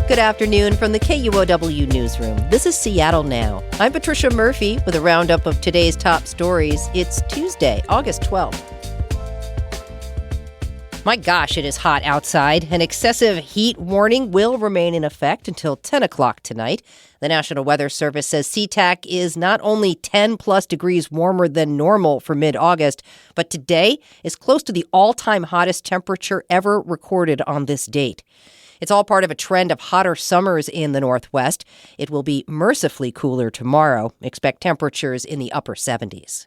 Good afternoon from the KUOW newsroom. This is Seattle Now. I'm Patricia Murphy with a roundup of today's top stories. It's Tuesday, August 12th. My gosh, it is hot outside. An excessive heat warning will remain in effect until 10 o'clock tonight. The National Weather Service says SeaTac is not only 10 plus degrees warmer than normal for mid-August, but today is close to the all-time hottest temperature ever recorded on this date. It's all part of a trend of hotter summers in the Northwest. It will be mercifully cooler tomorrow. Expect temperatures in the upper 70s.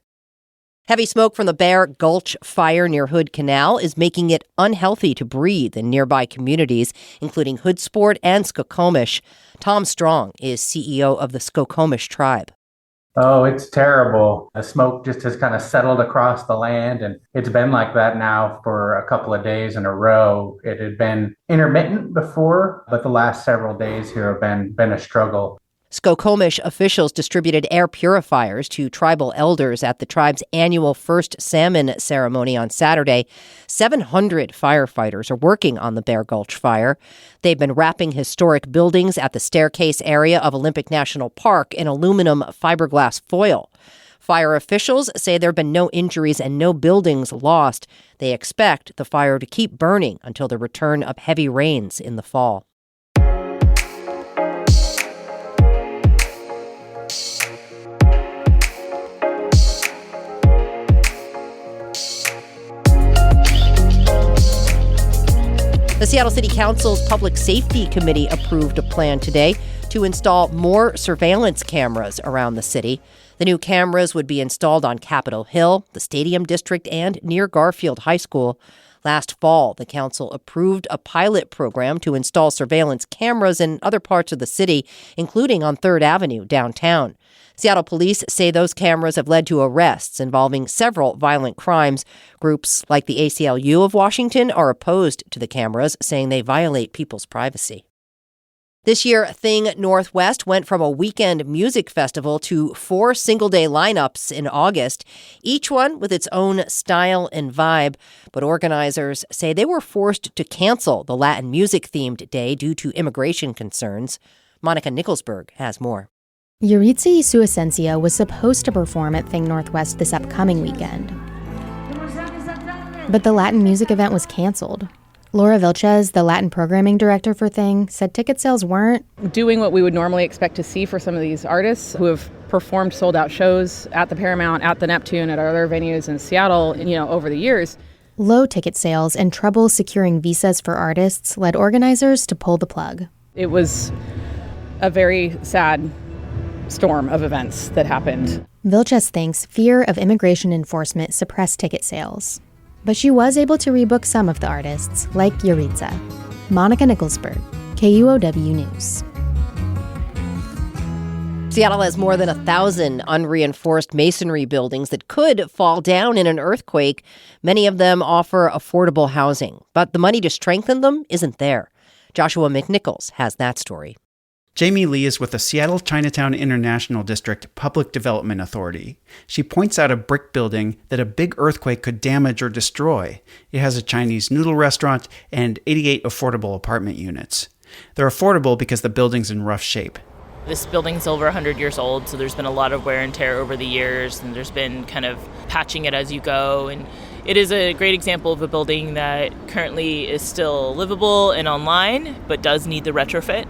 Heavy smoke from the Bear Gulch fire near Hood Canal is making it unhealthy to breathe in nearby communities, including Hoodsport and Skokomish. Tom Strong is CEO of the Skokomish tribe. Oh, it's terrible. The smoke just has kind of settled across the land, and it's been like that now for a couple of days in a row. It had been intermittent before, but the last several days here have been a struggle. Skokomish officials distributed air purifiers to tribal elders at the tribe's annual first salmon ceremony on Saturday. 700 firefighters are working on the Bear Gulch fire. They've been wrapping historic buildings at the staircase area of Olympic National Park in aluminum fiberglass foil. Fire officials say there have been no injuries and no buildings lost. They expect the fire to keep burning until the return of heavy rains in the fall. The Seattle City Council's Public Safety Committee approved a plan today to install more surveillance cameras around the city. The new cameras would be installed on Capitol Hill, the Stadium District, and near Garfield High School. Last fall, the council approved a pilot program to install surveillance cameras in other parts of the city, including on 3rd Avenue downtown. Seattle police say those cameras have led to arrests involving several violent crimes. Groups like the ACLU of Washington are opposed to the cameras, saying they violate people's privacy. This year, Thing Northwest went from a weekend music festival to 4 single-day lineups in August, each one with its own style and vibe. But organizers say they were forced to cancel the Latin music-themed day due to immigration concerns. Monica Nicholsberg has more. Yuriza y su Esencia was supposed to perform at Thing Northwest this upcoming weekend, but the Latin music event was canceled. Laura Vilches, the Latin programming director for Thing, said ticket sales weren't doing what we would normally expect to see for some of these artists who have performed sold-out shows at the Paramount, at the Neptune, at other venues in Seattle, over the years. Low ticket sales and trouble securing visas for artists led organizers to pull the plug. It was a very sad storm of events that happened. Vilches thinks fear of immigration enforcement suppressed ticket sales. But she was able to rebook some of the artists, like Yuriza. Monica Nicholsberg, KUOW News. Seattle has more than 1,000 unreinforced masonry buildings that could fall down in an earthquake. Many of them offer affordable housing, but the money to strengthen them isn't there. Joshua McNichols has that story. Jamie Lee is with the Seattle Chinatown International District Public Development Authority. She points out a brick building that a big earthquake could damage or destroy. It has a Chinese noodle restaurant and 88 affordable apartment units. They're affordable because the building's in rough shape. This building's over 100 years old, so there's been a lot of wear and tear over the years, and there's been kind of patching it as you go. And it is a great example of a building that currently is still livable and online, but does need the retrofit.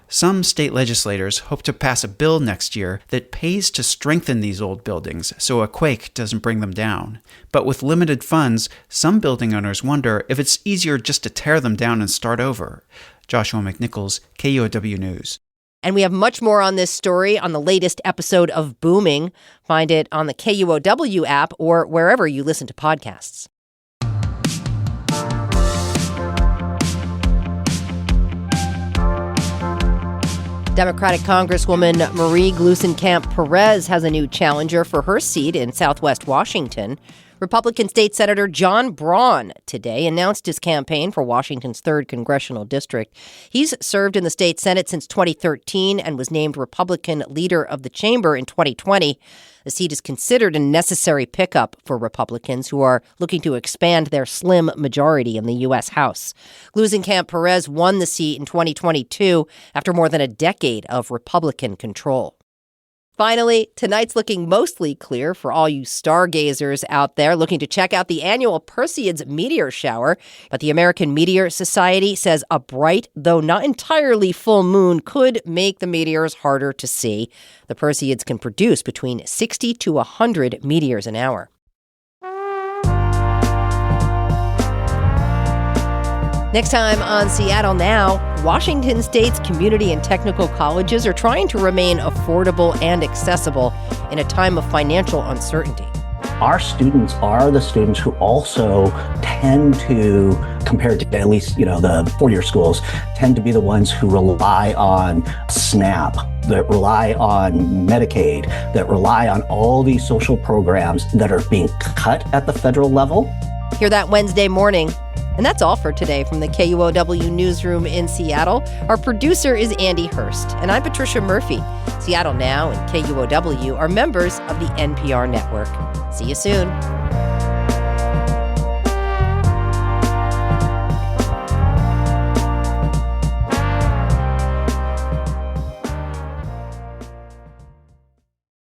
Some state legislators hope to pass a bill next year that pays to strengthen these old buildings so a quake doesn't bring them down. But with limited funds, some building owners wonder if it's easier just to tear them down and start over. Joshua McNichols, KUOW News. And we have much more on this story on the latest episode of Booming. Find it on the KUOW app or wherever you listen to podcasts. Democratic Congresswoman Marie Gluesenkamp Perez has a new challenger for her seat in Southwest Washington. Republican State Senator John Braun today announced his campaign for Washington's 3rd Congressional District. He's served in the state Senate since 2013 and was named Republican leader of the chamber in 2020. The seat is considered a necessary pickup for Republicans who are looking to expand their slim majority in the U.S. House. Glusenkamp Perez won the seat in 2022 after more than a decade of Republican control. Finally, tonight's looking mostly clear for all you stargazers out there looking to check out the annual Perseids meteor shower. But the American Meteor Society says a bright, though not entirely full moon could make the meteors harder to see. The Perseids can produce between 60 to 100 meteors an hour. Next time on Seattle Now, Washington State's community and technical colleges are trying to remain affordable and accessible in a time of financial uncertainty. Our students are the students who also tend to, compared to at least, the four-year schools, tend to be the ones who rely on SNAP, that rely on Medicaid, that rely on all these social programs that are being cut at the federal level. Hear that Wednesday morning. And that's all for today from the KUOW newsroom in Seattle. Our producer is Andy Hurst, and I'm Patricia Murphy. Seattle Now and KUOW are members of the NPR network. See you soon.